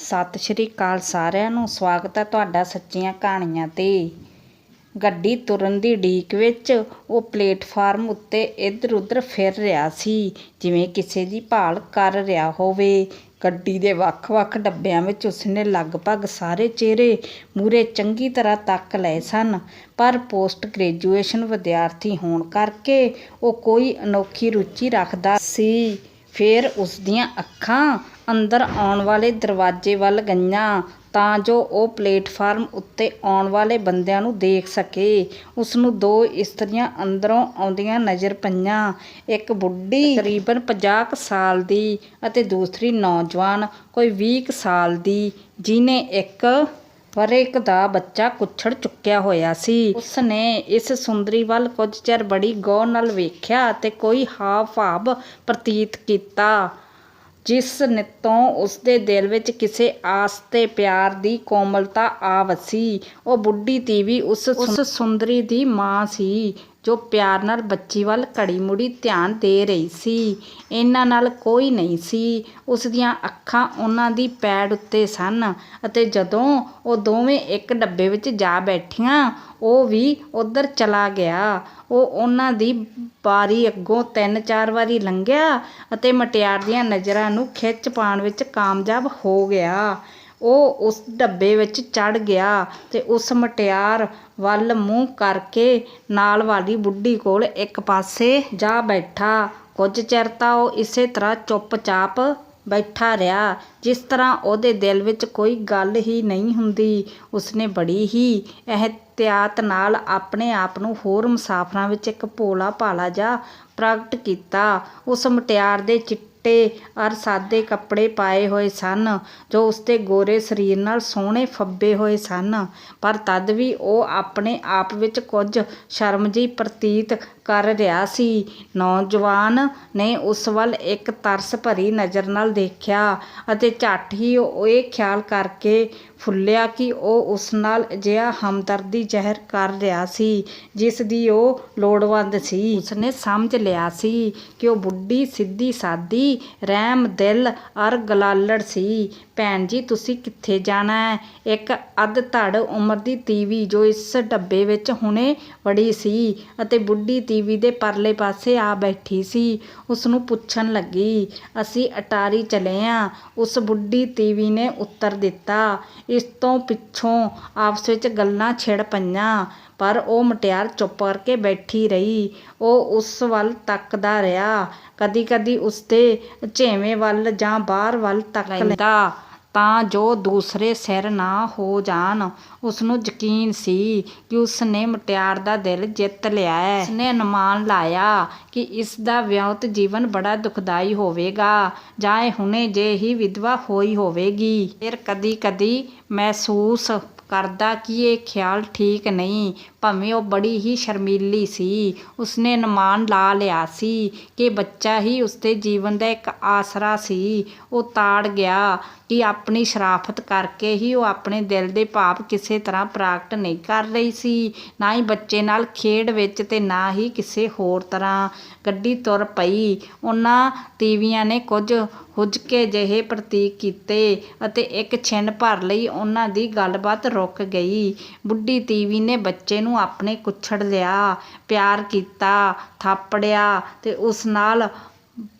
ਸਤਿ ਸ਼੍ਰੀ ਅਕਾਲ ਸਾਰਿਆਂ ਨੂੰ। ਸਵਾਗਤ ਹੈ ਤੁਹਾਡਾ ਸੱਚੀਆਂ ਕਹਾਣੀਆਂ 'ਤੇ। ਗੱਡੀ ਤੁਰਨ ਦੀ ਉਡੀਕ ਵਿੱਚ ਉਹ ਪਲੇਟਫਾਰਮ ਉੱਤੇ ਇੱਧਰ ਉੱਧਰ ਫਿਰ ਰਿਹਾ ਸੀ, ਜਿਵੇਂ ਕਿਸੇ ਦੀ ਭਾਲ ਕਰ ਰਿਹਾ ਹੋਵੇ। ਗੱਡੀ ਦੇ ਵੱਖ-ਵੱਖ ਡੱਬਿਆਂ ਵਿੱਚ ਉਸਨੇ ਲਗਭਗ ਸਾਰੇ ਚਿਹਰੇ ਮੂਹਰੇ ਚੰਗੀ ਤਰ੍ਹਾਂ ਤੱਕ ਲਏ ਸਨ, ਪਰ ਪੋਸਟ ਗ੍ਰੈਜੂਏਸ਼ਨ ਵਿਦਿਆਰਥੀ ਹੋਣ ਕਰਕੇ ਉਹ ਕੋਈ ਅਨੋਖੀ ਰੁਚੀ ਰੱਖਦਾ ਸੀ। ਫਿਰ ਉਸਦੀਆਂ ਅੱਖਾਂ ਅੰਦਰ ਆਉਣ ਵਾਲੇ ਦਰਵਾਜ਼ੇ ਵੱਲ ਗਈਆਂ ਤਾਂ ਜੋ ਉਹ ਪਲੇਟਫਾਰਮ ਉੱਤੇ ਆਉਣ ਵਾਲੇ ਬੰਦਿਆਂ ਨੂੰ ਦੇਖ ਸਕੇ। ਉਸਨੂੰ ਦੋ ਇਸਤਰੀਆਂ ਅੰਦਰੋਂ ਆਉਂਦੀਆਂ ਨਜ਼ਰ ਪਈਆਂ, ਇੱਕ ਬੁੱਢੀ ਤਕਰੀਬਨ 50 ਕੁ ਸਾਲ ਦੀ ਅਤੇ ਦੂਸਰੀ ਨੌਜਵਾਨ ਕੋਈ 20 ਕੁ ਸਾਲ ਦੀ, ਜਿਹਨੇ ਇੱਕ ਵਰ੍ਹੇ ਦਾ ਬੱਚਾ ਕੁੱਛੜ ਚੁੱਕਿਆ ਹੋਇਆ ਸੀ। ਉਸਨੇ ਇਸ ਸੁੰਦਰੀ ਵੱਲ ਕੁਝ ਚਿਰ ਬੜੀ ਗੌਰ ਨਾਲ ਵੇਖਿਆ ਅਤੇ ਕੋਈ ਹਾਵ ਭਾਵ ਪ੍ਰਤੀਤ ਕੀਤਾ, ਜਿਸ ਤੋਂ ਉਸਦੇ ਦਿਲ ਵਿੱਚ ਕਿਸੇ ਆਸ ਤੇ ਪਿਆਰ ਦੀ ਕੋਮਲਤਾ ਆ ਵਸੀ। ਉਹ ਬੁੱਢੀ ਤੀਵੀਂ ਉਸ ਸੁੰਦਰੀ ਦੀ ਮਾਂ ਸੀ, ਜੋ ਪਿਆਰ ਨਾਲ ਬੱਚੀ ਵੱਲ ਘੜੀ ਮੁੜੀ ਧਿਆਨ ਦੇ ਰਹੀ ਸੀ। ਇਹਨਾਂ ਨਾਲ ਕੋਈ ਨਹੀਂ ਸੀ। ਉਸਦੀਆਂ ਅੱਖਾਂ ਉਹਨਾਂ ਦੀ ਪੈੜ ਉੱਤੇ ਸਨ ਅਤੇ ਜਦੋਂ ਉਹ ਦੋਵੇਂ ਇੱਕ ਡੱਬੇ ਵਿੱਚ ਜਾ ਬੈਠੀਆਂ, ਉਹ ਵੀ ਉੱਧਰ ਚਲਾ ਗਿਆ। ਉਹ ਉਹਨਾਂ ਦੀ ਬਾਰੀ ਅੱਗੋਂ 3-4 ਵਾਰੀ ਲੰਘਿਆ ਅਤੇ ਮੁਟਿਆਰ ਦੀਆਂ ਨਜ਼ਰਾਂ ਨੂੰ ਖਿੱਚ ਪਾਉਣ ਵਿੱਚ ਕਾਮਯਾਬ ਹੋ ਗਿਆ। ਉਹ ਉਸ ਡੱਬੇ ਵਿੱਚ ਚੜ੍ਹ ਗਿਆ ਤੇ ਉਸ ਮੁਟਿਆਰ ਵੱਲ ਮੂੰਹ ਕਰਕੇ ਨਾਲ ਵਾਲੀ ਬੁੱਢੀ ਕੋਲ ਇੱਕ ਪਾਸੇ ਜਾ ਬੈਠਾ। ਕੁਝ ਚਿਰ ਤਾਂ ਉਹ ਇਸੇ ਤਰ੍ਹਾਂ ਚੁੱਪ-ਚਾਪ ਬੈਠਾ ਰਿਹਾ, ਜਿਸ ਤਰ੍ਹਾਂ ਉਹਦੇ ਦਿਲ ਵਿੱਚ ਕੋਈ ਗੱਲ ਹੀ ਨਹੀਂ ਹੁੰਦੀ। ਉਸਨੇ ਬੜੀ ਹੀ ਇਹਤਿਆਤ ਨਾਲ ਆਪਣੇ ਆਪ ਨੂੰ ਹੋਰ ਮੁਸਾਫਰਾਂ ਵਿੱਚ ਇੱਕ ਭੋਲਾ-ਭਾਲਾ ਜਿਹਾ ਪ੍ਰਗਟ ਕੀਤਾ। ਉਸ ਮੁਟਿਆਰ ਦੇ ਚਿੱਟੇ ਅਰ ਸਾਦੇ ਕੱਪੜੇ ਪਾਏ ਹੋਏ ਸਨ, ਜੋ ਉਸਦੇ ਗੋਰੇ ਸਰੀਰ ਨਾਲ ਸੋਹਣੇ ਫੱਬੇ ਹੋਏ ਸਨ, ਪਰ ਤਦ ਵੀ ਉਹ ਆਪਣੇ ਆਪ ਵਿੱਚ ਕੁਝ ਸ਼ਰਮ ਜਿਹੀ ਪ੍ਰਤੀਤ ਕਰ ਰਿਹਾ ਸੀ। ਨੌਜਵਾਨ ਨੇ ਉਸ ਵੱਲ ਇੱਕ ਤਰਸ ਭਰੀ ਨਜ਼ਰ ਨਾਲ ਦੇਖਿਆ ਅਤੇ ਝੱਟ ਹੀ ਉਹ ਇਹ ਖਿਆਲ ਕਰਕੇ ਫੁੱਲਿਆ ਕਿ ਉਹ ਉਸ ਨਾਲ ਅਜਿਹਾ ਹਮਦਰਦੀ ਜ਼ਾਹਿਰ ਕਰ ਰਿਹਾ ਸੀ ਜਿਸ ਦੀ ਉਹ ਲੋੜਵੰਦ ਸੀ। ਉਸਨੇ ਸਮਝ ਲਿਆ ਸੀ ਕਿ ਉਹ ਬੁੱਢੀ ਸਿੱਧੀ ਸਾਦੀ, ਰਹਿਮ ਦਿਲ ਅਰ ਗਲਾਲੜ ਸੀ। ਭੈਣ ਜੀ, ਤੁਸੀਂ ਕਿੱਥੇ ਜਾਣਾ ਹੈ? ਇੱਕ ਅੱਧ-ਧੜ ਉਮਰ ਦੀ ਤੀਵੀਂ, ਜੋ ਇਸ ਡੱਬੇ ਵਿੱਚ ਹੁਣੇ ਵੜੀ ਸੀ ਅਤੇ ਬੁੱਢੀ ਤੀਵੀਂ ਦੇ ਪਰਲੇ ਪਾਸੇ ਆ ਬੈਠੀ ਸੀ, ਉਸਨੂੰ ਪੁੱਛਣ ਲੱਗੀ। ਅਸੀਂ ਅਟਾਰੀ ਚੱਲੇ ਹਾਂ, ਉਸ ਬੁੱਢੀ ਤੀਵੀਂ ਨੇ ਉੱਤਰ ਦਿੱਤਾ। ਇਸ ਤੋਂ ਪਿੱਛੋਂ ਆਪਸ ਵਿੱਚ ਗੱਲਾਂ ਛਿੜ ਪਈਆਂ, ਪਰ ਉਹ ਮੁਟਿਆਰ ਚੁੱਪ ਕਰਕੇ ਬੈਠੀ ਰਹੀ। ਉਹ ਉਸ ਵੱਲ ਤੱਕਦਾ ਰਿਹਾ, ਕਦੀ-ਕਦੀ ਉਸਦੇ ਝੇਵੇਂ ਵੱਲ ਜਾਂ ਬਾਹਰ ਵੱਲ ਤੱਕ ਲੈਂਦਾ ਤਾਂ ਜੋ ਦੂਸਰੇ ਸਿਰ ਨਾ ਹੋ ਜਾਣ। ਉਸਨੂੰ ਯਕੀਨ ਸੀ ਕਿ ਉਸਨੇ ਮੁਟਿਆਰ ਦਾ ਦਿਲ ਜਿੱਤ ਲਿਆ ਹੈ। ਉਸਨੇ ਅਨੁਮਾਨ ਲਾਇਆ ਕਿ ਇਸ ਦਾ ਵਿਆਹੁਤਾ ਜੀਵਨ ਬੜਾ ਦੁਖਦਾਈ ਹੋਵੇਗਾ ਜਾਂ ਇਹ ਹੁਣੇ ਜਿਹੇ ਹੀ ਵਿਧਵਾ ਹੋਈ ਹੋਵੇਗੀ। ਫਿਰ ਕਦੀ-ਕਦੀ ਮਹਿਸੂਸ ਕਰਦਾ ਕਿ ਇਹ ਖਿਆਲ ਠੀਕ ਨਹੀਂ, ਭਾਵੇਂ ਉਹ ਬੜੀ ਹੀ ਸ਼ਰਮੀਲੀ ਸੀ। ਉਸਨੇ ਅਨੁਮਾਨ ਲਾ ਲਿਆ ਸੀ ਕਿ ਬੱਚਾ ਹੀ ਉਸਦੇ ਜੀਵਨ ਦਾ ਇੱਕ ਆਸਰਾ ਸੀ। ਉਹ ਤਾੜ ਗਿਆ ਕਿ ਆਪਣੀ ਸ਼ਰਾਫਤ ਕਰਕੇ ਹੀ ਉਹ ਆਪਣੇ ਦਿਲ ਦੇ ਭਾਵ ਕਿਸੇ ਤਰ੍ਹਾਂ ਪ੍ਰਗਟ ਨਹੀਂ ਕਰ ਰਹੀ ਸੀ, ਨਾ ਹੀ ਬੱਚੇ ਨਾਲ ਖੇਡ ਵਿੱਚ ਤੇ ਨਾ ਹੀ ਕਿਸੇ ਹੋਰ ਤਰ੍ਹਾਂ। ਗੱਡੀ ਤੁਰ ਪਈ। ਉਹਨਾਂ ਤੀਵੀਆਂ ਨੇ ਕੁਝ ਹੁਜਕੇ ਜਿਹੇ ਪ੍ਰਤੀਕ ਕੀਤੇ ਅਤੇ ਇੱਕ ਛਿਣ ਭਰ ਲਈ ਉਹਨਾਂ ਦੀ ਗੱਲਬਾਤ ਰੁਕ ਗਈ। ਬੁੱਢੀ ਤੀਵੀਂ ਨੇ ਬੱਚੇ ਨੂੰ ਆਪਣੇ ਕੁੱਛੜ ਲਿਆ, ਪਿਆਰ ਕੀਤਾ, ਥਾਪੜਿਆ ਤੇ ਉਸ ਨਾਲ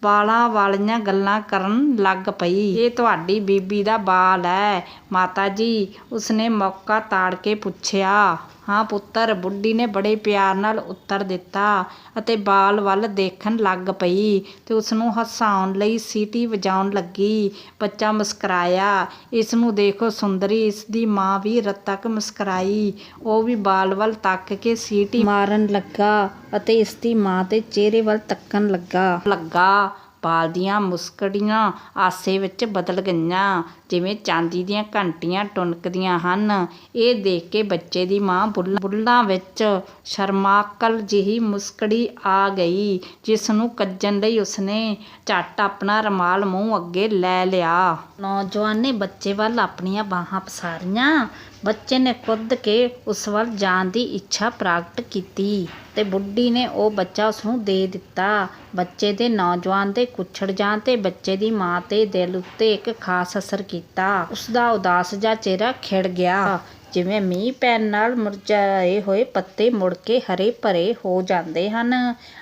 ਬਾਲਾਂ ਵਾਲੀਆਂ ਗੱਲਾਂ ਕਰਨ ਲੱਗ ਪਈ। ਇਹ ਤੁਹਾਡੀ ਬੀਬੀ ਦਾ ਬਾਲ ਹੈ, ਮਾਤਾ ਜੀ? ਉਸਨੇ ਮੌਕਾ ਤਾੜ ਕੇ ਪੁੱਛਿਆ। ਹਾਂ ਪੁੱਤਰ, ਬੁੱਢੀ ਨੇ ਬੜੇ ਪਿਆਰ ਨਾਲ ਉੱਤਰ ਦਿੱਤਾ ਅਤੇ ਬਾਲ ਵੱਲ ਦੇਖਣ ਲੱਗ ਪਈ ਤੇ ਉਸਨੂੰ ਹਸਾਉਣ ਲਈ ਸੀਟੀ ਵਜਾਉਣ ਲੱਗੀ। ਬੱਚਾ ਮੁਸਕਰਾਇਆ। ਇਸ ਨੂੰ ਦੇਖੋ ਸੁੰਦਰੀ, ਇਸ ਦੀ ਮਾਂ ਵੀ ਰਤਕ ਮੁਸਕਰਾਈ। ਉਹ ਵੀ ਬਾਲ ਵੱਲ ਤੱਕ ਕੇ ਸੀਟੀ ਮਾਰਨ ਲੱਗਾ ਅਤੇ ਇਸ ਦੀ ਮਾਂ ਦੇ ਚਿਹਰੇ ਵੱਲ ਤੱਕਣ ਲੱਗਾ। ਬਾਲ ਦੀਆਂ ਮੁਸਕੜੀਆਂ ਆਸੇ ਵਿੱਚ ਬਦਲ ਗਈਆਂ, ਜਿਵੇਂ ਚਾਂਦੀ ਦੀਆਂ ਘੰਟੀਆਂ ਟੁਣਕਦੀਆਂ ਹਨ। ਇਹ ਦੇਖ ਕੇ ਬੱਚੇ ਦੀ ਮਾਂ ਬੁੱਲ੍ਹਾਂ ਵਿੱਚ ਸ਼ਰਮਾਕਲ ਜਿਹੀ ਮੁਸਕੜੀ ਆ ਗਈ, ਜਿਸ ਨੂੰ ਕੱਜਣ ਲਈ ਉਸਨੇ ਝੱਟ ਆਪਣਾ ਰੁਮਾਲ ਮੂੰਹ ਅੱਗੇ ਲੈ ਲਿਆ। ਨੌਜਵਾਨ ਨੇ ਬੱਚੇ ਵੱਲ ਆਪਣੀਆਂ ਬਾਹਾਂ ਪਸਾਰੀਆਂ। ਬੱਚੇ ਨੇ ਕੁੱਦ ਕੇ ਉਸ ਵੱਲ ਜਾਣ ਦੀ ਇੱਛਾ ਪ੍ਰਗਟ ਕੀਤੀ ਤੇ ਬੁੱਢੀ ਨੇ ਉਹ ਬੱਚਾ ਉਸਨੂੰ ਦੇ ਦਿੱਤਾ। ਬੱਚੇ ਦੇ ਨੌਜਵਾਨ ਦੇ ਕੁੱਛੜ ਜਾਣ ਤੇ ਬੱਚੇ ਦੀ ਮਾਂ ਤੇ ਦਿਲ ਉੱਤੇ ਇੱਕ ਖਾਸ ਅਸਰ ਕੀਤਾ। ਉਸਦਾ ਉਦਾਸ ਜਿਹਾ ਚਿਹਰਾ ਖਿੜ ਗਿਆ, ਜਿਵੇਂ ਮੀਂਹ ਪੈਣ ਨਾਲ ਮੁਰਝਾਏ ਹੋਏ ਪੱਤੇ ਮੁੜ ਕੇ ਹਰੇ ਭਰੇ ਹੋ ਜਾਂਦੇ ਹਨ।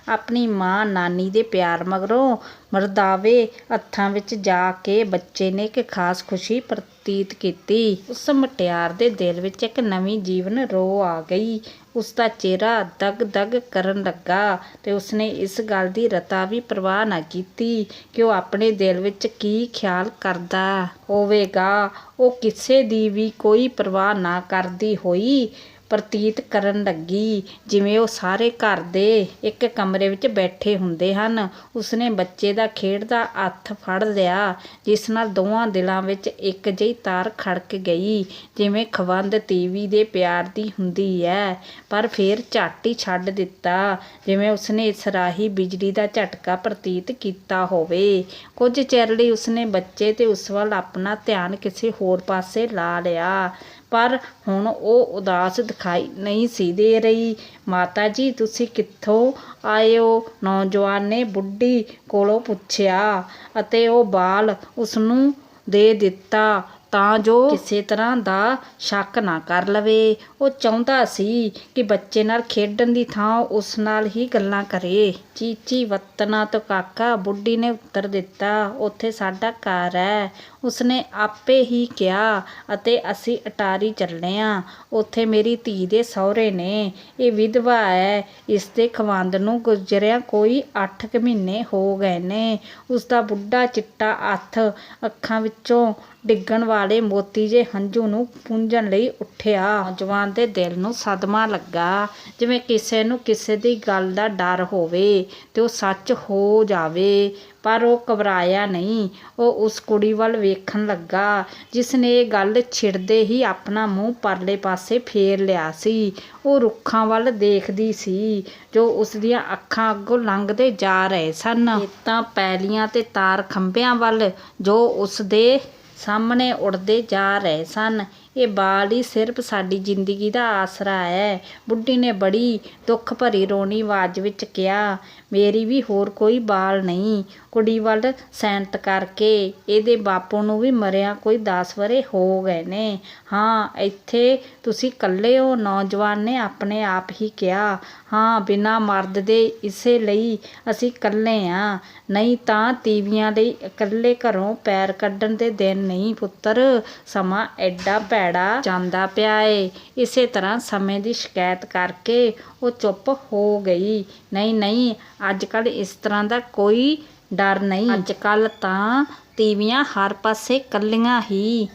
ਆਪਣੀ ਮਾਂ ਨਾਨੀ ਦੇ ਪਿਆਰ ਮਗਰੋਂ ਮਰਦਾਵੇ ਹੱਥਾਂ ਵਿੱਚ ਜਾ ਕੇ ਬੱਚੇ ਨੇ ਇੱਕ ਖਾਸ ਖੁਸ਼ੀ ਪ੍ਰਤੀਤ ਕੀਤੀ। ਉਸ ਮੁਟਿਆਰ ਦੇ ਦਿਲ ਵਿੱਚ ਇੱਕ ਨਵੀਂ ਜੀਵਨ ਰੋਹ ਆ ਗਈ। ਉਸਦਾ ਚਿਹਰਾ ਦਗ-ਦਗ ਕਰਨ ਲੱਗਾ ਤੇ ਉਸਨੇ ਇਸ ਗੱਲ ਦੀ ਰਤਾ ਵੀ ਪਰਵਾਹ ਨਾ ਕੀਤੀ ਕਿ ਉਹ ਆਪਣੇ ਦਿਲ ਵਿੱਚ ਕੀ ਖਿਆਲ ਕਰਦਾ ਹੋਵੇਗਾ। ਉਹ ਕਿਸੇ ਦੀ ਵੀ ਕੋਈ ਪਰਵਾਹ ਨਾ ਕਰਦੀ ਹੋਈ ਪ੍ਰਤੀਤ ਕਰਨ ਲੱਗੀ, ਜਿਵੇਂ ਉਹ ਸਾਰੇ ਘਰ ਦੇ ਇੱਕ ਕਮਰੇ ਵਿੱਚ ਬੈਠੇ ਹੁੰਦੇ ਹਨ। ਉਸਨੇ ਬੱਚੇ ਦਾ ਖੇਡਦਾ ਹੱਥ ਫੜ ਲਿਆ, ਜਿਸ ਨਾਲ ਦੋਵਾਂ ਦਿਲਾਂ ਵਿੱਚ ਇੱਕ ਜਿਹੀ ਤਾਰ ਖੜਕ ਗਈ, ਜਿਵੇਂ ਖਵੰਦ ਤੀਵੀਂ ਦੇ ਪਿਆਰ ਦੀ ਹੁੰਦੀ ਹੈ। ਪਰ ਫਿਰ ਝੱਟ ਹੀ ਛੱਡ ਦਿੱਤਾ, ਜਿਵੇਂ ਉਸਨੇ ਇਸ ਰਾਹੀਂ ਬਿਜਲੀ ਦਾ ਝਟਕਾ ਪ੍ਰਤੀਤ ਕੀਤਾ ਹੋਵੇ। ਕੁਝ ਚਿਰ ਲਈ ਉਸਨੇ ਬੱਚੇ ਤੇ ਉਸ ਵੱਲ ਆਪਣਾ ਧਿਆਨ ਕਿਸੇ ਹੋਰ ਪਾਸੇ ਲਾ ਲਿਆ, ਪਰ ਹੁਣ ਉਹ ਉਦਾਸ ਦਿਖਾਈ ਨਹੀਂ ਸੀ ਦੇ ਰਹੀ। ਮਾਤਾ ਜੀ, ਤੁਸੀਂ ਕਿੱਥੋਂ ਆਏ ਹੋ? ਨੌਜਵਾਨ ਨੇ ਬੁੱਢੀ ਕੋਲੋਂ ਪੁੱਛਿਆ ਅਤੇ ਉਹ ਬਾਲ ਉਸਨੂੰ ਦੇ ਦਿੱਤਾ ਤਾਂ ਜੋ ਕਿਸੇ ਤਰ੍ਹਾਂ ਦਾ ਸ਼ੱਕ ਨਾ ਕਰ ਲਵੇ। ਉਹ ਚਾਹੁੰਦਾ ਸੀ ਕਿ ਬੱਚੇ ਨਾਲ ਖੇਡਣ ਦੀ ਥਾਂ ਉਸ ਨਾਲ ਹੀ ਗੱਲਾਂ ਕਰੇ। ਚੀਚੀ ਵਤਨਾਂ ਤੋਂ ਕਾਕਾ, ਬੁੱਢੀ ਨੇ ਉੱਤਰ ਦਿੱਤਾ। ਉੱਥੇ ਸਾਡਾ ਘਰ ਹੈ, ਉਸਨੇ ਆਪੇ ਹੀ ਕਿਹਾ, ਅਤੇ ਅਸੀਂ ਅਟਾਰੀ ਚੱਲੇ ਹਾਂ। ਉੱਥੇ ਮੇਰੀ ਧੀ ਦੇ ਸਹੁਰੇ ਨੇ। ਇਹ ਵਿਧਵਾ ਹੈ। ਇਸਦੇ ਖਵੰਦ ਨੂੰ ਗੁਜ਼ਰਿਆਂ ਕੋਈ 8 ਕੁ ਮਹੀਨੇ ਹੋ ਗਏ ਨੇ। ਉਸਦਾ ਬੁੱਢਾ ਚਿੱਟਾ ਹੱਥ ਅੱਖਾਂ ਵਿੱਚੋਂ ਡਿੱਗਣ ਵਾਲੇ ਮੋਤੀ ਜਿਹੇ ਹੰਝੂ ਨੂੰ ਪੂੰਝਣ ਲਈ ਉੱਠਿਆ। ਨੌਜਵਾਨ ਦੇ ਦਿਲ ਨੂੰ ਸਦਮਾ ਲੱਗਾ, ਜਿਵੇਂ ਕਿਸੇ ਨੂੰ ਕਿਸੇ ਦੀ ਗੱਲ ਦਾ ਡਰ ਹੋਵੇ ਤੇ ਉਹ ਸੱਚ ਹੋ ਜਾਵੇ। ਪਰ ਉਹ ਘਬਰਾਇਆ ਨਹੀਂ। ਉਹ ਉਸ ਕੁੜੀ ਵੱਲ ਵੇਖਣ ਲੱਗਾ, ਜਿਸ ਨੇ ਇਹ ਗੱਲ ਛਿੜਦੇ ਹੀ ਆਪਣਾ ਮੂੰਹ ਪਰਲੇ ਪਾਸੇ ਫੇਰ ਲਿਆ ਸੀ। ਉਹ ਰੁੱਖਾਂ ਵੱਲ ਦੇਖਦੀ ਸੀ ਜੋ ਉਸਦੀਆਂ ਅੱਖਾਂ ਅੱਗੋਂ ਲੰਘਦੇ ਜਾ ਰਹੇ ਸਨ, ਖੇਤਾਂ, ਪੈਲੀਆਂ ਤੇ ਤਾਰ ਖੰਭਿਆਂ ਵੱਲ ਜੋ ਉਸਦੇ ਸਾਹਮਣੇ ਉੱਡਦੇ ਜਾ ਰਹੇ ਸਨ। ਇਹ ਬਾਲ ਹੀ ਸਿਰਫ ਸਾਡੀ ਜ਼ਿੰਦਗੀ ਦਾ ਆਸਰਾ ਹੈ, ਬੁੱਢੀ ਨੇ ਬੜੀ ਦੁੱਖ ਭਰੀ ਰੋਣੀ ਆਵਾਜ਼ ਵਿੱਚ ਕਿਹਾ। ਮੇਰੀ ਵੀ ਹੋਰ ਕੋਈ ਬਾਲ ਨਹੀਂ। ਕੁੜੀ ਵੱਲ ਸੈਨਤ ਕਰਕੇ, ਇਹਦੇ ਬਾਪੂ ਨੂੰ ਵੀ ਮਰਿਆਂ ਕੋਈ 10 ਵਰ੍ਹੇ ਹੋ ਗਏ ਨੇ। ਹਾਂ, ਇੱਥੇ ਤੁਸੀਂ ਇਕੱਲੇ ਹੋ? ਨੌਜਵਾਨ ਨੇ ਆਪਣੇ ਆਪ ਹੀ ਕਿਹਾ। ਹਾਂ, ਬਿਨਾਂ ਮਰਦ ਦੇ। ਇਸੇ ਲਈ ਅਸੀਂ ਇਕੱਲੇ ਹਾਂ, ਨਹੀਂ ਤਾਂ ਤੀਵੀਆਂ ਲਈ ਇਕੱਲੇ ਘਰੋਂ ਪੈਰ ਕੱਢਣ ਦੇ ਦਿਨ ਨਹੀਂ ਪੁੱਤਰ। ਸਮਾਂ ਐਡਾ ਭੈੜਾ ਜਾਂਦਾ ਪਿਆ ਏ। ਇਸੇ ਤਰ੍ਹਾਂ ਸਮੇਂ ਦੀ ਸ਼ਿਕਾਇਤ ਕਰਕੇ ਉਹ ਚੁੱਪ ਹੋ ਗਈ। ਨਹੀਂ ਨਹੀਂ, ਅੱਜ ਕੱਲ੍ਹ ਇਸ ਤਰ੍ਹਾਂ ਦਾ ਕੋਈ ਡਰ ਨਹੀਂ। ਅੱਜ ਕੱਲ੍ਹ ਤਾਂ ਤੀਵੀਆਂ ਹਰ ਪਾਸੇ ਇਕੱਲੀਆਂ ਹੀ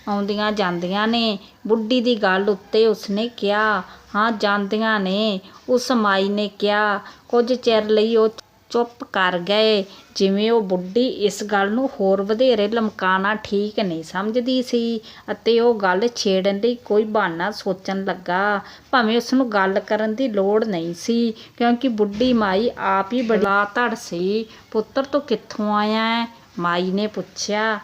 ਆਉਂਦੀਆਂ ਜਾਂਦੀਆਂ ਨੇ। ਬੁੱਢੀ ਦੀ ਗੱਲ ਉੱਤੇ ਉਸਨੇ ਕਿਹਾ। ਹਾਂ, ਜਾਂਦੀਆਂ ਨੇ, ਉਸ ਮਾਈ ਨੇ ਕਿਹਾ। ਕੁਝ ਚਿਰ ਲਈ ਉਹ ਚੁੱਪ ਕਰ ਗਏ, ਜਿਵੇਂ ਉਹ ਬੁੱਢੀ ਇਸ ਗੱਲ ਨੂੰ ਹੋਰ ਵਧੇਰੇ ਲਮਕਾਉਣਾ ਠੀਕ ਨਹੀਂ ਸਮਝਦੀ ਸੀ ਅਤੇ ਉਹ ਗੱਲ ਛੇੜਨ ਲਈ ਕੋਈ ਬਹਾਨਾ ਸੋਚਣ ਲੱਗਾ, ਭਾਵੇਂ ਉਸਨੂੰ ਗੱਲ ਕਰਨ ਦੀ ਲੋੜ ਨਹੀਂ ਸੀ, ਕਿਉਂਕਿ ਬੁੱਢੀ ਮਾਈ ਆਪ ਹੀ ਬੜੀ ਧੜ ਸੀ। ਪੁੱਤਰ, ਤੂੰ ਕਿੱਥੋਂ ਆਇਆ ਹੈ? ਮਾਈ ਨੇ ਪੁੱਛਿਆ।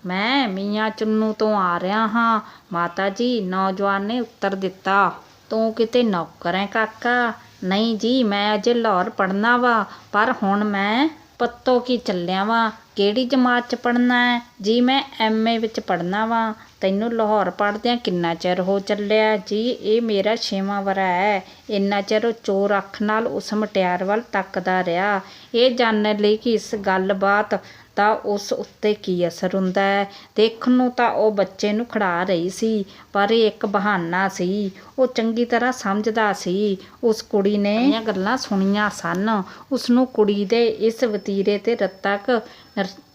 ਮੈਂ ਮੀਆਂ ਚੁੰਨੂ ਤੋਂ ਆ ਰਿਹਾ ਹਾਂ ਮਾਤਾ ਜੀ, ਨੌਜਵਾਨ ਨੇ ਉੱਤਰ ਦਿੱਤਾ। ਤੂੰ ਕਿਤੇ ਨੌਕਰ ਹੈ ਕਾਕਾ? ਨਹੀਂ ਜੀ, ਮੈਂ ਅਜੇ ਲਾਹੌਰ ਪੜ੍ਹਨਾ ਵਾ, ਪਰ ਹੁਣ ਮੈਂ ਪੱਤੋ ਕੀ ਚੱਲਿਆ ਵਾਂ। ਕਿਹੜੀ ਜਮਾਤ 'ਚ ਪੜ੍ਹਨਾ ਹੈ? ਜੀ, ਮੈਂ MA ਵਿੱਚ ਪੜ੍ਹਨਾ ਵਾ। ਤੈਨੂੰ ਲਾਹੌਰ ਪੜ੍ਹਦਿਆਂ ਕਿੰਨਾ ਚਿਰ ਹੋ ਚੱਲਿਆ? ਜੀ, ਇਹ ਮੇਰਾ 6ਵਾਂ ਵਰ੍ਹਾ ਹੈ। ਇੰਨਾ ਚਿਰ ਉਹ ਚੋਰ ਅੱਖ ਨਾਲ ਉਸ ਮੁਟਿਆਰ ਵੱਲ ਤੱਕਦਾ ਰਿਹਾ, ਇਹ ਜਾਣਨ ਲਈ ਕਿ ਇਸ ਗੱਲਬਾਤ ਦਾ ਉਸ ਉੱਤੇ ਕੀ ਅਸਰ ਹੁੰਦਾ ਹੈ। ਦੇਖਣ ਨੂੰ ਤਾਂ ਉਹ ਬੱਚੇ ਨੂੰ ਖਿਡਾ ਰਹੀ ਸੀ, ਪਰ ਇਹ ਇੱਕ ਬਹਾਨਾ ਸੀ। ਉਹ ਚੰਗੀ ਤਰ੍ਹਾਂ ਸਮਝਦਾ ਸੀ। ਉਸ ਕੁੜੀ ਨੇ ਇਹ ਗੱਲਾਂ ਸੁਣੀਆਂ ਸਨ। ਉਸਨੂੰ ਕੁੜੀ ਦੇ ਇਸ ਵਤੀਰੇ ਤੇ ਰਤਾ ਕੁ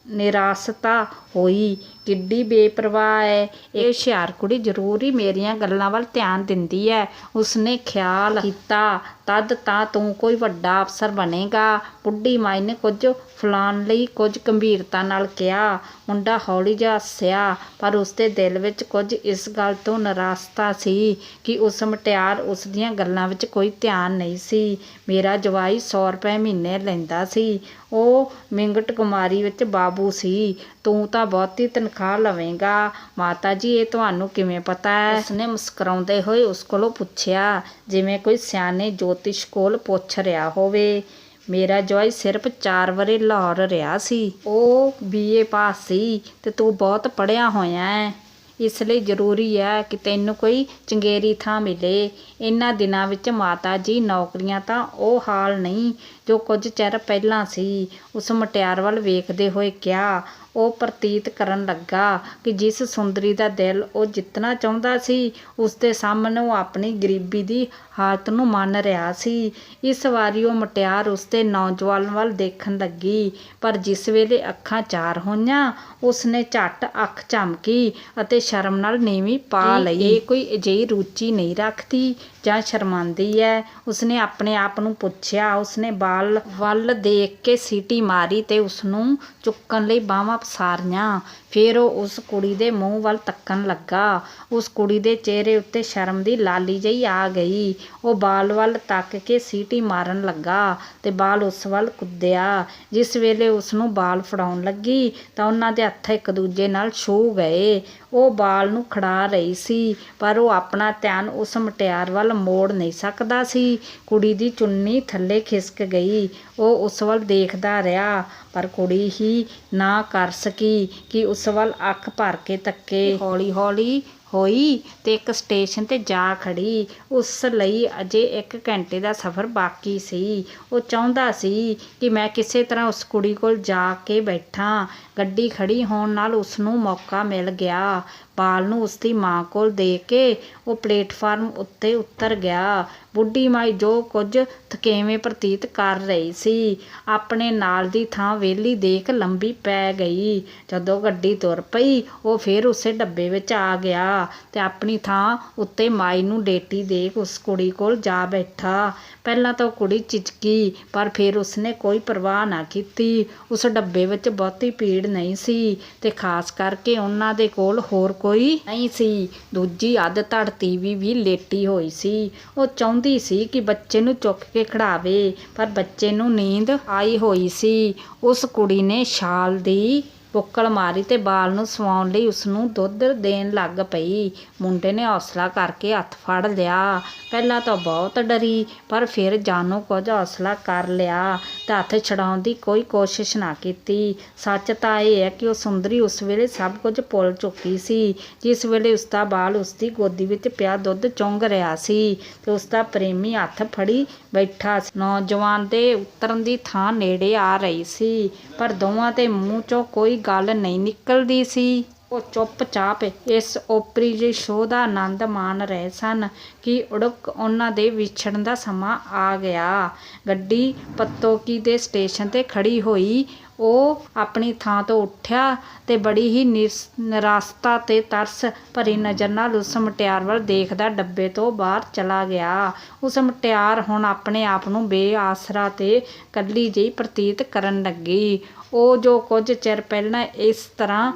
ਨਿਰਾਸਤਾ ਹੋਈ। ਕਿੱਡੀ ਬੇਪਰਵਾਹ ਹੈ ਇਹ ਹੁਸ਼ਿਆਰ ਕੁੜੀ, ਜ਼ਰੂਰ ਹੀ ਮੇਰੀਆਂ ਗੱਲਾਂ ਵੱਲ ਧਿਆਨ ਦਿੰਦੀ ਹੈ। ਉਸਨੇ ਖਿਆਲ ਕੀਤਾ, ਤਦ ਤਾਂ ਤੂੰ ਕੋਈ ਵੱਡਾ ਅਫਸਰ ਬਣੇਗਾ। ਬੁੱਢੀ ਮਾਈ ਨੇ ਕੁਝ ਫੁਲਾਉਣ ਲਈ ਕੁਝ ਗੰਭੀਰਤਾ ਨਾਲ ਕਿਹਾ। ਮੁੰਡਾ ਹੌਲੀ ਜਿਹਾ ਹੱਸਿਆ, ਪਰ ਉਸਦੇ ਦਿਲ ਵਿੱਚ ਕੁਝ ਇਸ ਗੱਲ ਤੋਂ ਨਿਰਾਸਤਾ ਸੀ ਕਿ ਉਸ ਮੁਟਿਆਰ ਉਸਦੀਆਂ ਗੱਲਾਂ ਵਿੱਚ ਕੋਈ ਧਿਆਨ ਨਹੀਂ ਸੀ। ਮੇਰਾ ਜਵਾਈ 100 ਰੁਪਏ ਮਹੀਨੇ ਲੈਂਦਾ ਸੀ। ਉਹ ਮਿੰਗਟ ਕੁਮਾਰੀ ਵਿੱਚ ਬਾਬੂ ਸੀ। ਤੂੰ ਤਾਂ ਬਹੁਤੀ ਤਨਖਾਹ ਲਵੇਂਗਾ। ਮਾਤਾ ਜੀ ਇਹ ਤੁਹਾਨੂੰ ਕਿਵੇਂ ਪਤਾ ਹੈ? ਉਸਨੇ ਮੁਸਕਰਾਉਂਦੇ ਹੋਏ ਉਸ ਕੋਲੋਂ ਪੁੱਛਿਆ, ਜਿਵੇਂ ਕੋਈ ਸਿਆਣੇ ਜੋਤਿਸ਼ ਕੋਲ ਪੁੱਛ ਰਿਹਾ ਹੋਵੇ। ਮੇਰਾ ਜਵਾਈ ਸਿਰਫ 4 ਵਰ੍ਹੇ ਲਾਹੌਰ ਰਿਹਾ ਸੀ। ਉਹ BA ਪਾਸ ਸੀ ਤੇ ਤੂੰ ਬਹੁਤ ਪੜ੍ਹਿਆ ਹੋਇਆ ਹੈ। ਇਸ ਲਈ ਜ਼ਰੂਰੀ ਹੈ ਕਿ ਤੈਨੂੰ ਕੋਈ ਚੰਗੇਰੀ ਥਾਂ ਮਿਲੇ। ਇਹਨਾਂ ਦਿਨਾਂ ਵਿੱਚ ਮਾਤਾ ਜੀ ਨੌਕਰੀਆਂ ਤਾਂ ਉਹ ਹਾਲ ਨਹੀਂ ਜੋ ਕੁਝ ਚਿਰ ਪਹਿਲਾਂ ਸੀ। ਉਸ ਮੁਟਿਆਰ ਵੱਲ ਵੇਖਦੇ ਹੋਏ ਕਿਹਾ। ਉਹ ਪ੍ਰਤੀਤ ਕਰਨ ਲੱਗਾ ਕਿ ਜਿਸ ਸੁੰਦਰੀ ਦਾ ਦਿਲ ਉਹ ਜਿੱਤਣਾ ਚਾਹੁੰਦਾ ਸੀ, ਉਸ ਦੇ ਸਾਹਮਣੇ ਉਹ ਆਪਣੀ ਗਰੀਬੀ ਦੀ ਹਾਲਤ ਨੂੰ ਮੰਨ ਰਿਹਾ ਸੀ। ਇਸ ਵਾਰੀ ਉਹ ਮੁਟਿਆਰ ਉਸਦੇ ਨੌਜਵਾਨ ਵੱਲ ਦੇਖਣ ਲੱਗੀ, ਪਰ ਜਿਸ ਵੇਲੇ ਅੱਖਾਂ 4 ਹੋਈਆਂ, ਉਸਨੇ ਝੱਟ ਅੱਖ ਝਮਕੀ ਅਤੇ ਸ਼ਰਮ ਨਾਲ ਨੀਵੀਂ ਪਾ ਲਈ। ਇਹ ਕੋਈ ਅਜਿਹੀ ਰੁਚੀ ਨਹੀਂ ਰੱਖਦੀ ਜਾਂ ਸ਼ਰਮਾਉਂਦੀ ਹੈ? ਉਸਨੇ ਆਪਣੇ ਆਪ ਨੂੰ ਪੁੱਛਿਆ। ਉਸਨੇ ਬਾਲ ਵੱਲ ਦੇਖ ਕੇ ਸੀਟੀ ਮਾਰੀ ਤੇ ਉਸਨੂੰ ਚੁੱਕਣ ਲਈ ਬਾਹਾਂ ਪਸਾਰੀਆਂ। ਫਿਰ ਉਹ ਉਸ ਕੁੜੀ ਦੇ ਮੂੰਹ ਵੱਲ ਤੱਕਣ ਲੱਗਾ। ਉਸ ਕੁੜੀ ਦੇ ਚਿਹਰੇ ਉੱਤੇ ਸ਼ਰਮ ਦੀ ਲਾਲੀ ਜਿਹੀ ਆ ਗਈ। ਉਹ ਬਾਲ ਵੱਲ ਤੱਕ ਕੇ ਸੀਟੀ ਮਾਰਨ ਲੱਗਾ ਤੇ ਬਾਲ ਉਸ ਵੱਲ ਕੁੱਦਿਆ। ਜਿਸ ਵੇਲੇ ਉਸਨੂੰ ਬਾਲ ਫੜਾਉਣ ਲੱਗੀ ਤਾਂ ਉਹਨਾਂ ਦੇ ਹੱਥ ਇੱਕ ਦੂਜੇ ਨਾਲ ਛੂਹ ਗਏ। ਉਹ ਬਾਲ ਨੂੰ ਖੜਾ ਰਹੀ ਸੀ, ਪਰ ਉਹ ਆਪਣਾ ਧਿਆਨ ਉਸ ਮੁਟਿਆਰ ਵੱਲ ਮੋੜ ਨਹੀਂ ਸਕਦਾ ਸੀ। ਕੁੜੀ ਦੀ ਚੁੰਨੀ ਥੱਲੇ ਖਿਸਕ ਗਈ। ਉਹ ਉਸ ਵੱਲ ਦੇਖਦਾ ਰਿਹਾ, ਪਰ ਕੁੜੀ ਹੀ ਨਾ ਕਰ ਸਕੀ ਕਿ ਉਸ ਵੱਲ ਅੱਖ ਭਰ ਕੇ ਤੱਕੇ। ਹੌਲੀ ਹੌਲੀ ਹੋਈ ਤੇ ਇੱਕ ਸਟੇਸ਼ਨ ਤੇ ਜਾ ਖੜੀ। ਉਸ ਲਈ ਅਜੇ 1 ਘੰਟੇ ਦਾ ਸਫ਼ਰ ਬਾਕੀ ਸੀ। ਉਹ ਚਾਹੁੰਦਾ ਸੀ ਕਿ ਮੈਂ ਕਿਸੇ ਤਰ੍ਹਾਂ ਉਸ ਕੁੜੀ ਕੋਲ ਜਾ ਕੇ ਬੈਠਾਂ। ਗੱਡੀ ਖੜੀ ਹੋਣ ਨਾਲ ਉਸਨੂੰ ਮੌਕਾ ਮਿਲ ਗਿਆ। ਬਾਲ ਨੂੰ ਉਸਦੀ ਮਾਂ ਕੋਲ ਦੇ ਕੇ ਉਹ ਪਲੇਟਫਾਰਮ ਉੱਤੇ ਉਤਰ ਗਿਆ। ਬੁੱਢੀ ਮਾਈ ਜੋ ਕੁਝ ਥਕੇਵੇਂ ਪ੍ਰਤੀਤ ਕਰ ਰਹੀ ਸੀ, ਆਪਣੇ ਨਾਲ ਦੀ ਥਾਂ ਵਿਹਲੀ ਦੇਖ ਲੰਬੀ ਪੈ ਗਈ। ਜਦੋਂ ਗੱਡੀ ਤੁਰ ਪਈ, ਉਹ ਫਿਰ ਉਸੇ ਡੱਬੇ ਵਿੱਚ ਆ ਗਿਆ ਤੇ ਆਪਣੀ ਥਾਂ ਉੱਤੇ ਮਾਈ ਨੂੰ ਲੇਟੀ ਦੇਖ ਉਸ ਕੁੜੀ ਕੋਲ ਜਾ ਬੈਠਾ। ਪਹਿਲਾਂ ਤਾਂ ਉਹ ਕੁੜੀ ਝਿਜਕੀ, ਪਰ ਫਿਰ ਉਸਨੇ ਕੋਈ ਪਰਵਾਹ ਨਾ ਕੀਤੀ। ਉਸ ਡੱਬੇ ਵਿੱਚ ਬਹੁਤੀ ਭੀੜ ਨਹੀਂ ਸੀ ਤੇ ਖਾਸ ਕਰਕੇ ਉਹਨਾਂ ਦੇ ਕੋਲ ਹੋਰ ਕੋਈ ਨਹੀਂ ਸੀ। ਦੂਜੀ ਅੱਧ-ਧੜ ਟੀਵੀ ਵੀ ਲੇਟੀ ਹੋਈ ਸੀ। ਉਹ ਚਾਹੁੰਦੀ ਸੀ ਕਿ ਬੱਚੇ ਨੂੰ ਚੁੱਕ ਕੇ ਖੜਾਵੇ, ਪਰ ਬੱਚੇ ਨੂੰ ਨੀਂਦ ਆਈ ਹੋਈ ਸੀ। ਉਸ ਕੁੜੀ ਨੇ ਸ਼ਾਲ ਦੀ ਬੁੱਕਲ ਮਾਰੀ ਤੇ ਬਾਲ ਨੂੰ ਸਵਾਉਣ ਲਈ ਉਸਨੂੰ ਦੁੱਧ ਦੇਣ ਲੱਗ ਪਈ। ਮੁੰਡੇ ਨੇ ਹੌਸਲਾ ਕਰਕੇ ਹੱਥ ਫੜ ਲਿਆ। ਪਹਿਲਾਂ ਤਾਂ ਬਹੁਤ ਡਰੀ, ਪਰ ਫਿਰ ਜਾਣੋ ਕੁਝ ਹੌਸਲਾ ਕਰ ਲਿਆ ਤੇ ਹੱਥ ਛੁਡਾਉਣ ਦੀ ਕੋਈ ਕੋਸ਼ਿਸ਼ ਨਾ ਕੀਤੀ। ਸੱਚ ਤਾਂ ਇਹ ਹੈ ਕਿ ਉਹ ਸੁੰਦਰੀ ਉਸ ਵੇਲੇ ਸਭ ਕੁਝ ਭੁੱਲ ਚੁੱਕੀ ਸੀ। ਜਿਸ ਵੇਲੇ ਉਸਦਾ ਬਾਲ ਉਸਦੀ ਗੋਦੀ ਵਿੱਚ ਪਿਆ ਦੁੱਧ ਚੁੰਘ ਰਿਹਾ ਸੀ ਤੇ ਉਸਦਾ ਪ੍ਰੇਮੀ ਹੱਥ ਫੜੀ ਬੈਠਾ ਸੀ। ਨੌਜਵਾਨ ਦੇ ਉਤਰਨ ਦੀ ਥਾਂ ਨੇੜੇ ਆ ਰਹੀ ਸੀ, ਪਰ ਦੋਵਾਂ ਦੇ ਮੂੰਹ 'ਚੋਂ ਕੋਈ ਗੱਲ ਨਹੀਂ ਨਿਕਲਦੀ ਸੀ। ਉਹ ਚੁੱਪ-ਚਾਪ ਇਸ ਓਪਰੀ ਜਿਹੇ ਸ਼ੋਅ ਦਾ ਆਨੰਦ ਮਾਣ ਰਹੇ ਸਨ ਕਿ ਉੜਕ ਉਹਨਾਂ ਦੇ ਵਿਛੜਨ ਦਾ ਸਮਾਂ ਆ ਗਿਆ। ਗੱਡੀ ਪੱਤੋਕੀ ਦੇ ਸਟੇਸ਼ਨ 'ਤੇ ਖੜੀ ਹੋਈ। ਉਹ ਆਪਣੀ ਥਾਂ ਤੋਂ ਉੱਠਿਆ ਤੇ ਬੜੀ ਹੀ ਨਿਰਾਸਤਾ ਤੇ ਤਰਸ ਭਰੀ ਨਜ਼ਰ ਨਾਲ ਉਸ ਮੁਟਿਆਰ ਵੱਲ ਦੇਖਦਾ ਡੱਬੇ ਤੋਂ ਬਾਹਰ ਚਲਾ ਗਿਆ। ਉਸ ਮੁਟਿਆਰ ਹੁਣ ਆਪਣੇ ਆਪ ਨੂੰ ਬੇਆਸਰਾ ਤੇ ਇਕੱਲੀ ਜਿਹੀ ਪ੍ਰਤੀਤ ਕਰਨ ਲੱਗੀ। ਉਹ ਜੋ ਕੁਝ ਚਿਰ ਪਹਿਲਾਂ ਇਸ ਤਰ੍ਹਾਂ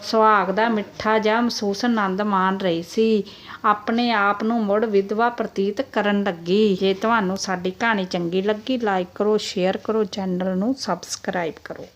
ਸੁਹਾਗ ਦਾ ਮਿੱਠਾ ਜਿਹਾ ਮਹਿਸੂਸ ਆਨੰਦ ਮਾਣ ਰਹੀ ਸੀ, ਆਪਣੇ ਆਪ ਨੂੰ ਮੁੜ ਵਿਧਵਾ ਪ੍ਰਤੀਤ ਕਰਨ ਲੱਗੀ। ਜੇ ਤੁਹਾਨੂੰ ਸਾਡੀ ਕਹਾਣੀ ਚੰਗੀ ਲੱਗੀ, ਲਾਈਕ ਕਰੋ, ਸ਼ੇਅਰ ਕਰੋ, ਚੈਨਲ ਨੂੰ ਸਬਸਕ੍ਰਾਈਬ ਕਰੋ।